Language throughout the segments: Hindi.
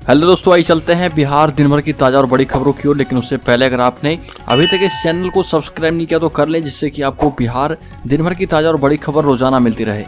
हेलो दोस्तों, आइए चलते हैं बिहार दिन भर की ताज़ा और बड़ी खबरों की ओर। लेकिन उससे पहले अगर आपने अभी तक इस चैनल को सब्सक्राइब नहीं किया तो कर लें, जिससे कि आपको बिहार दिन भर की ताज़ा और बड़ी खबर रोजाना मिलती रहे।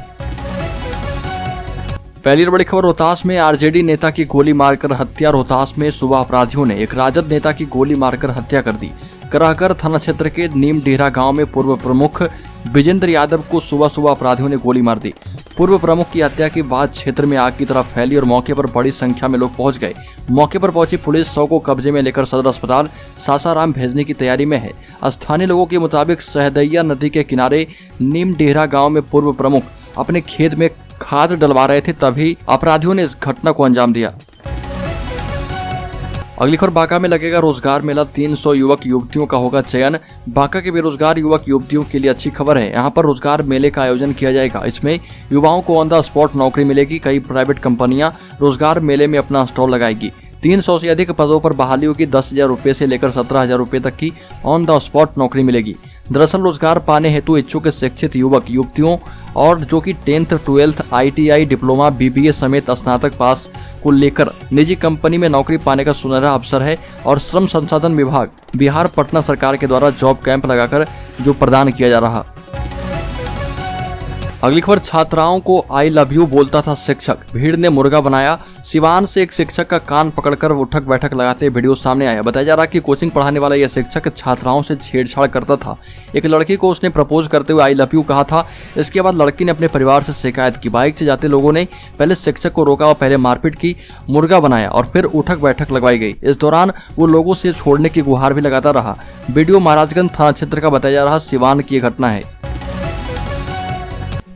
पहली और बड़ी खबर, रोहतास में आरजेडी नेता की गोली मारकर हत्या। रोहतास में सुबह अपराधियों ने एक राजद नेता की गोली मारकर हत्या कर दी। कराहकर थाना क्षेत्र के नीम डेहरा गांव में पूर्व प्रमुख विजेंद्र यादव को सुबह अपराधियों ने गोली मार दी। पूर्व प्रमुख की हत्या के बाद क्षेत्र में आग की तरह फैली और मौके पर बड़ी संख्या में लोग पहुंच गए। मौके पर पहुंची पुलिस शव को कब्जे में लेकर सदर अस्पताल सासाराम भेजने की तैयारी में है। स्थानीय लोगों के मुताबिक सहदैया नदी के किनारे नीम डेहरा गाँव में पूर्व प्रमुख अपने खेत में खाद डलवा रहे थे, तभी अपराधियों ने इस घटना को अंजाम दिया। अगली खबर, बांका में लगेगा रोजगार मेला। 300 युवक युवतियों का होगा चयन। बांका के बेरोजगार युवक युवतियों के लिए अच्छी खबर है। यहाँ पर रोजगार मेले का आयोजन किया जाएगा। इसमें युवाओं को ऑन द स्पॉट नौकरी मिलेगी। कई प्राइवेट कंपनियां रोजगार मेले में अपना स्टॉल लगाएगी। 300 से अधिक पदों पर बहाली होगी। 10,000 रुपये से लेकर 17,000 रुपये तक की ऑन द स्पॉट नौकरी मिलेगी। दरअसल रोजगार पाने हेतु इच्छुक शिक्षित युवक युवतियों और जो कि 10th 12th ITI diploma BBA समेत स्नातक पास को लेकर निजी कंपनी में नौकरी पाने का सुनहरा अवसर है और श्रम संसाधन विभाग बिहार पटना सरकार के द्वारा जॉब कैंप लगाकर जो प्रदान किया जा रहा। अगली खबर, छात्राओं को आई लव यू बोलता था शिक्षक, भीड़ ने मुर्गा बनाया। सिवान से एक शिक्षक का कान पकड़कर उठक बैठक लगाते वीडियो सामने आया। बताया जा रहा है कि कोचिंग पढ़ाने वाला यह शिक्षक छात्राओं से छेड़छाड़ करता था। एक लड़की को उसने प्रपोज करते हुए आई लव यू कहा था। इसके बाद लड़की ने अपने परिवार से शिकायत की। बाइक से जाते लोगों ने पहले शिक्षक को रोका और पहले मारपीट की, मुर्गा बनाया और फिर उठक बैठक लगवाई गई। इस दौरान वो लोगों से छोड़ने की गुहार भी लगाता रहा। वीडियो महाराजगंज थाना क्षेत्र का बताया जा रहा सिवान की घटना है।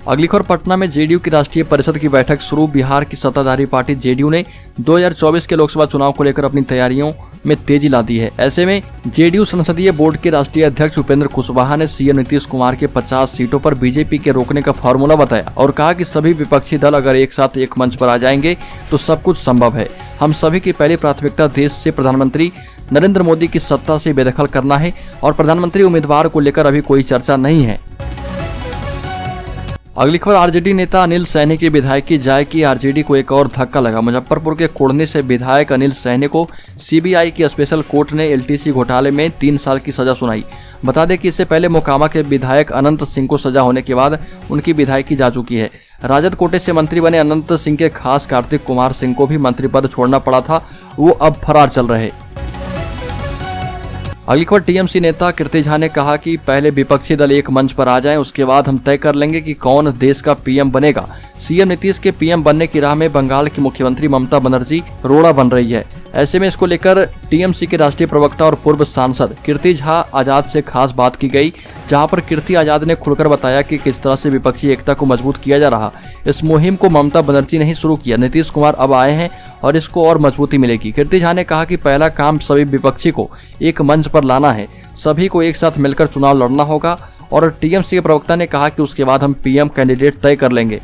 अगली खबर, पटना में जेडीयू की राष्ट्रीय परिषद की बैठक शुरू। बिहार की सत्ताधारी पार्टी जेडीयू ने 2024 के लोकसभा चुनाव को लेकर अपनी तैयारियों में तेजी ला दी है। ऐसे में जेडीयू संसदीय बोर्ड के राष्ट्रीय अध्यक्ष उपेंद्र कुशवाहा ने सीएम नीतीश कुमार के 50 सीटों पर बीजेपी के रोकने का फॉर्मूला बताया और कहा कि सभी विपक्षी दल अगर एक साथ एक मंच पर आ जाएंगे तो सब कुछ संभव है। हम सभी की पहली प्राथमिकता देश से प्रधानमंत्री नरेंद्र मोदी की सत्ता से बेदखल करना है और प्रधानमंत्री उम्मीदवार को लेकर अभी कोई चर्चा नहीं है। अगली खबर, आरजेडी नेता अनिल सैनी की विधायकी जाए की आरजेडी को एक और धक्का लगा। मुजफ्फरपुर के कोढ़नी से विधायक अनिल सैनी को सीबीआई की स्पेशल कोर्ट ने एलटीसी घोटाले में 3 साल की सजा सुनाई। बता दें कि इससे पहले मोकामा के विधायक अनंत सिंह को सजा होने के बाद उनकी विधायकी जा चुकी है। राजद कोटे से मंत्री बने अनंत सिंह के खास कार्तिक कुमार सिंह को भी मंत्री पद छोड़ना पड़ा था। वो अब फरार चल रहे। अगली खबर, टीएमसी नेता कीर्ति झा ने कहा कि पहले विपक्षी दल एक मंच पर आ जाएं, उसके बाद हम तय कर लेंगे कि कौन देश का पीएम बनेगा। सीएम नीतीश के पीएम बनने की राह में बंगाल की मुख्यमंत्री ममता बनर्जी रोड़ा बन रही है। ऐसे में इसको लेकर टीएमसी के राष्ट्रीय प्रवक्ता और पूर्व सांसद कीर्ति झा आजाद से खास बात की गई, जहां पर कीर्ति आजाद ने खुलकर बताया कि किस तरह से विपक्षी एकता को मजबूत किया जा रहा। इस मुहिम को ममता बनर्जी ने ही शुरू किया, नीतीश कुमार अब आए हैं और इसको और मजबूती मिलेगी। कीर्ति झा ने कहा कि पहला काम सभी विपक्षी को एक मंच पर लाना है, सभी को एक साथ मिलकर चुनाव लड़ना होगा और टीएमसी के प्रवक्ता ने कहा कि उसके बाद हम पीएम कैंडिडेट तय कर लेंगे।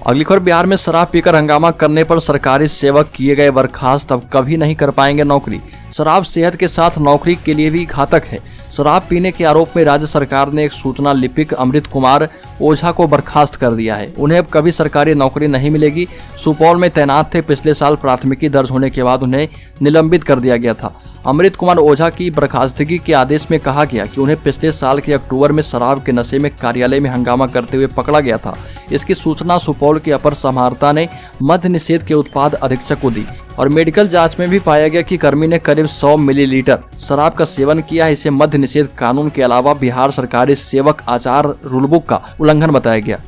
अगली खबर, बिहार में शराब पीकर हंगामा करने पर सरकारी सेवक किए गए बर्खास्त, अब कभी नहीं कर पाएंगे नौकरी। शराब सेहत के साथ नौकरी के लिए भी घातक है। शराब पीने के आरोप में राज्य सरकार ने एक सूचना लिपिक अमृत कुमार ओझा को बर्खास्त कर दिया है। उन्हें अब कभी सरकारी नौकरी नहीं मिलेगी। सुपौल में तैनात थे। पिछले साल प्राथमिकी दर्ज होने के बाद उन्हें निलंबित कर दिया गया था। अमृत कुमार ओझा की बर्खास्तगी के आदेश में कहा गया कि उन्हें पिछले साल के अक्टूबर में शराब के नशे में कार्यालय में हंगामा करते हुए पकड़ा गया था। इसकी सूचना सुपौल के अपर समाहर्ता ने मद्य निषेध के उत्पाद अधीक्षक को दी और मेडिकल जांच में भी पाया गया कि कर्मी ने करीब 100 मिलीलीटर शराब का सेवन किया है। इसे मद्य निषेध कानून के अलावा बिहार सरकारी सेवक आचार रूलबुक का उल्लंघन बताया गया।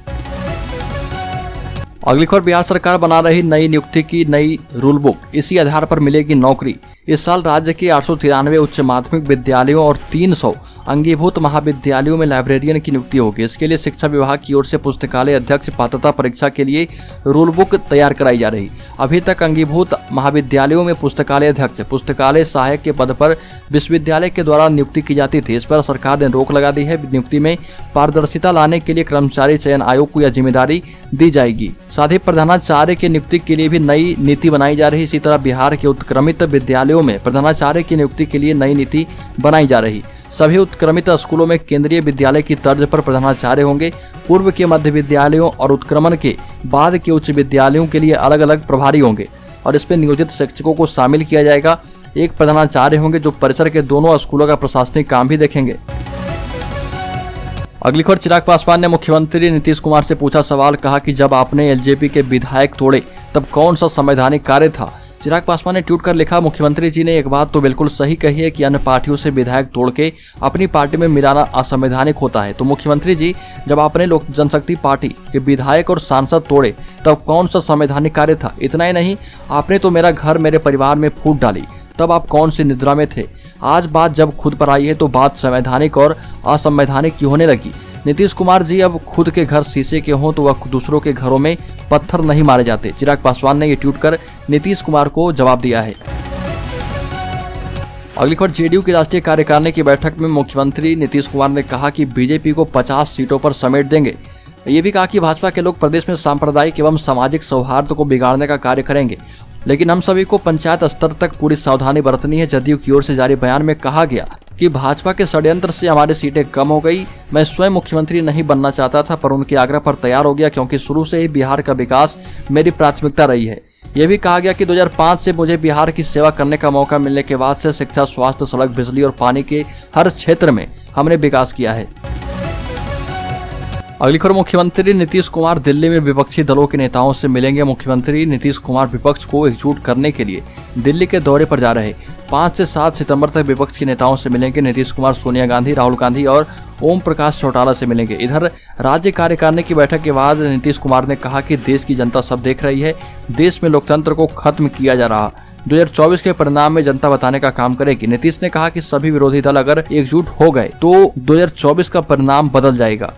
अगली खबर, बिहार सरकार बना रही नई नियुक्ति की नई रूल बुक, इसी आधार पर मिलेगी नौकरी। इस साल राज्य के 893 उच्च माध्यमिक विद्यालयों और 300 अंगीभूत महाविद्यालयों में लाइब्रेरियन की नियुक्ति होगी। इसके लिए शिक्षा विभाग की ओर से पुस्तकालय अध्यक्ष पात्रता परीक्षा के लिए रूल बुक तैयार कराई जा रही। अभी तक अंगीभूत महाविद्यालयों में पुस्तकालय अध्यक्ष, पुस्तकालय सहायक के पद पर विश्वविद्यालय के द्वारा नियुक्ति की जाती थी। इस पर सरकार ने रोक लगा दी है। नियुक्ति में पारदर्शिता लाने के लिए कर्मचारी चयन आयोग को यह जिम्मेदारी दी जाएगी। साथ ही प्रधानाचार्य की नियुक्ति के लिए भी नई नीति बनाई जा रही। इसी तरह बिहार के उत्क्रमित विद्यालयों में प्रधानाचार्य की नियुक्ति के लिए नई नीति बनाई जा रही। सभी उत्क्रमित स्कूलों में केंद्रीय विद्यालय की तर्ज पर प्रधानाचार्य होंगे। पूर्व के मध्य विद्यालयों और उत्क्रमण के बाद के उच्च विद्यालयों के लिए अलग अलग प्रभारी होंगे। और इसमें नियोजित शिक्षकों को शामिल किया जाएगा। एक प्रधानाचार्य होंगे जो परिसर के दोनों स्कूलों का प्रशासनिक काम भी देखेंगे। अगली खबर, चिराग पासवान ने मुख्यमंत्री नीतीश कुमार से पूछा सवाल, कहा कि जब आपने एलजेपी के विधायक तोड़े तब कौन सा संवैधानिक कार्य था। चिराग पासवान ने ट्वीट कर लिखा, मुख्यमंत्री जी ने एक बात तो बिल्कुल सही कही है कि अन्य पार्टियों से विधायक तोड़ के अपनी पार्टी में मिलाना असंवैधानिक होता है। तो मुख्यमंत्री जी, जब आपने लोक जनशक्ति पार्टी के विधायक और सांसद तोड़े तब कौन सा संवैधानिक कार्य था। इतना ही नहीं, आपने तो मेरा घर मेरे परिवार में फूट डाली, तब आप कौन सी निद्रा में थे। आज बात जब खुद पर आई है तो बात संवैधानिक और असंवैधानिक क्यों होने लगी। नीतीश कुमार जी, अब खुद के घर शीशे के हों तो वह दूसरों के घरों में पत्थर नहीं मारे जाते। चिराग पासवान ने ये ट्वीट कर नीतीश कुमार को जवाब दिया है। अगली खबर, जेडीयू की राष्ट्रीय कार्यकारिणी की बैठक में मुख्यमंत्री नीतीश कुमार ने कहा कि बीजेपी को 50 सीटों पर समेट देंगे। ये भी कहा कि भाजपा के लोग प्रदेश में सांप्रदायिक एवं सामाजिक सौहार्द को बिगाड़ने का कार्य करेंगे, लेकिन हम सभी को पंचायत स्तर तक पूरी सावधानी बरतनी है। जदयू की ओर से जारी बयान में कहा गया कि भाजपा के षड्यंत्र से हमारी सीटें कम हो गई। मैं स्वयं मुख्यमंत्री नहीं बनना चाहता था, पर उनके आग्रह पर तैयार हो गया, क्योंकि शुरू से ही बिहार का विकास मेरी प्राथमिकता रही है। यह भी कहा गया कि 2005 से मुझे बिहार की सेवा करने का मौका मिलने के बाद से शिक्षा, स्वास्थ्य, सड़क, बिजली और पानी के हर क्षेत्र में हमने विकास किया है। अगली खबर, मुख्यमंत्री नीतीश कुमार दिल्ली में विपक्षी दलों के नेताओं से मिलेंगे। मुख्यमंत्री नीतीश कुमार विपक्ष को एकजुट करने के लिए दिल्ली के दौरे पर जा रहे। 5 से 7 सितंबर तक विपक्ष के नेताओं से मिलेंगे। नीतीश कुमार सोनिया गांधी, राहुल गांधी और ओम प्रकाश चौटाला से मिलेंगे। इधर राज्य कार्यकारिणी की बैठक के बाद नीतीश कुमार ने कहा कि देश की जनता सब देख रही है, देश में लोकतंत्र को खत्म किया जा रहा। 2024 के परिणाम में जनता बताने का काम करेगी। नीतीश ने कहा कि सभी विरोधी दल अगर एकजुट हो गए तो 2024 का परिणाम बदल जाएगा।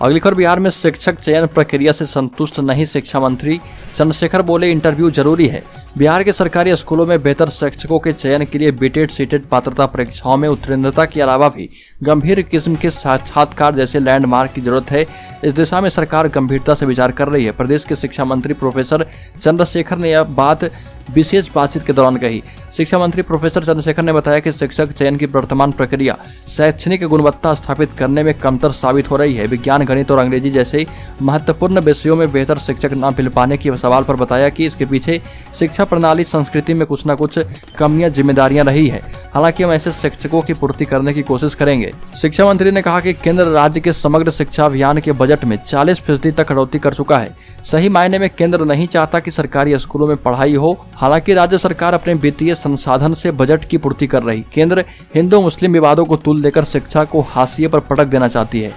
अगली खबर, बिहार में शिक्षक चयन प्रक्रिया से संतुष्ट नहीं। शिक्षा मंत्री चंद्रशेखर बोले, इंटरव्यू जरूरी है। बिहार के सरकारी स्कूलों में बेहतर शिक्षकों के चयन के लिए बीटेड सीटेड पात्रता परीक्षाओं में उत्तीर्णता के अलावा भी गंभीर किस्म के साक्षात्कार जैसे लैंडमार्क की जरूरत है। इस दिशा में सरकार गंभीरता से विचार कर रही है। प्रदेश के शिक्षा मंत्री प्रोफेसर चंद्रशेखर ने यह बात विशेष बातचीत के दौरान कही। शिक्षा मंत्री प्रोफेसर चंद्रशेखर ने बताया कि शिक्षक चयन की वर्तमान प्रक्रिया शैक्षणिक गुणवत्ता स्थापित करने में कमतर साबित हो रही है। विज्ञान, गणित और अंग्रेजी जैसे महत्वपूर्ण विषयों में बेहतर शिक्षक न मिल पाने के सवाल पर बताया कि इसके पीछे शिक्षा प्रणाली संस्कृति में कुछ न कुछ कमियां जिम्मेदारियां रही है। हालांकि हम ऐसे शिक्षकों की पूर्ति करने की कोशिश करेंगे। शिक्षा मंत्री ने कहा कि केंद्र राज्य के समग्र शिक्षा अभियान के बजट में 40% तक कटौती कर चुका है। सही मायने में केंद्र नहीं चाहता कि सरकारी स्कूलों में पढ़ाई हो। हालांकि राज्य सरकार अपने वित्तीय संसाधन से बजट की पूर्ति कर रही। केंद्र हिंदू मुस्लिम विवादों को तुल देकर शिक्षा को हाशिए पर पटक देना चाहती है।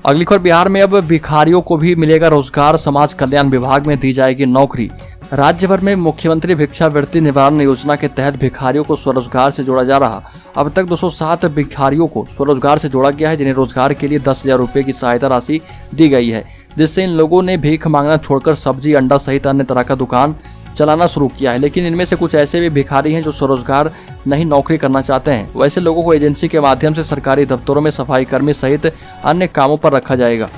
अगली खबर, बिहार में अब भिखारियों को भी मिलेगा रोजगार। समाज कल्याण विभाग में दी जाएगी नौकरी। राज्य भर में मुख्यमंत्री भिक्षावृत्ति निवारण योजना के तहत भिखारियों को स्वरोजगार से जोड़ा जा रहा। अब तक 207 भिखारियों को स्वरोजगार से जोड़ा गया है, जिन्हें रोजगार के लिए 10,000 रुपये की सहायता राशि दी गई है, जिससे इन लोगों ने भीख मांगना छोड़कर सब्जी, अंडा सहित अन्य तरह का दुकान चलाना शुरू किया है। लेकिन इनमें से कुछ ऐसे भी भिखारी हैं जो स्वरोजगार नहीं नौकरी करना चाहते हैं। वैसे लोगों को एजेंसी के माध्यम से सरकारी दफ्तरों में सफाई कर्मी सहित अन्य कामों पर रखा जाएगा।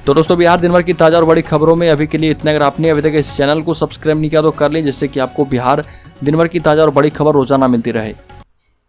तो दोस्तों, बिहार दिन भर की ताजा और बड़ी खबरों में अभी के लिए इतना। अगर आपने अभी तक इस चैनल को सब्सक्राइब नहीं किया तो कर लें, जिससे कि आपको बिहार दिन भर की ताजा और बड़ी खबर रोजाना मिलती रहे।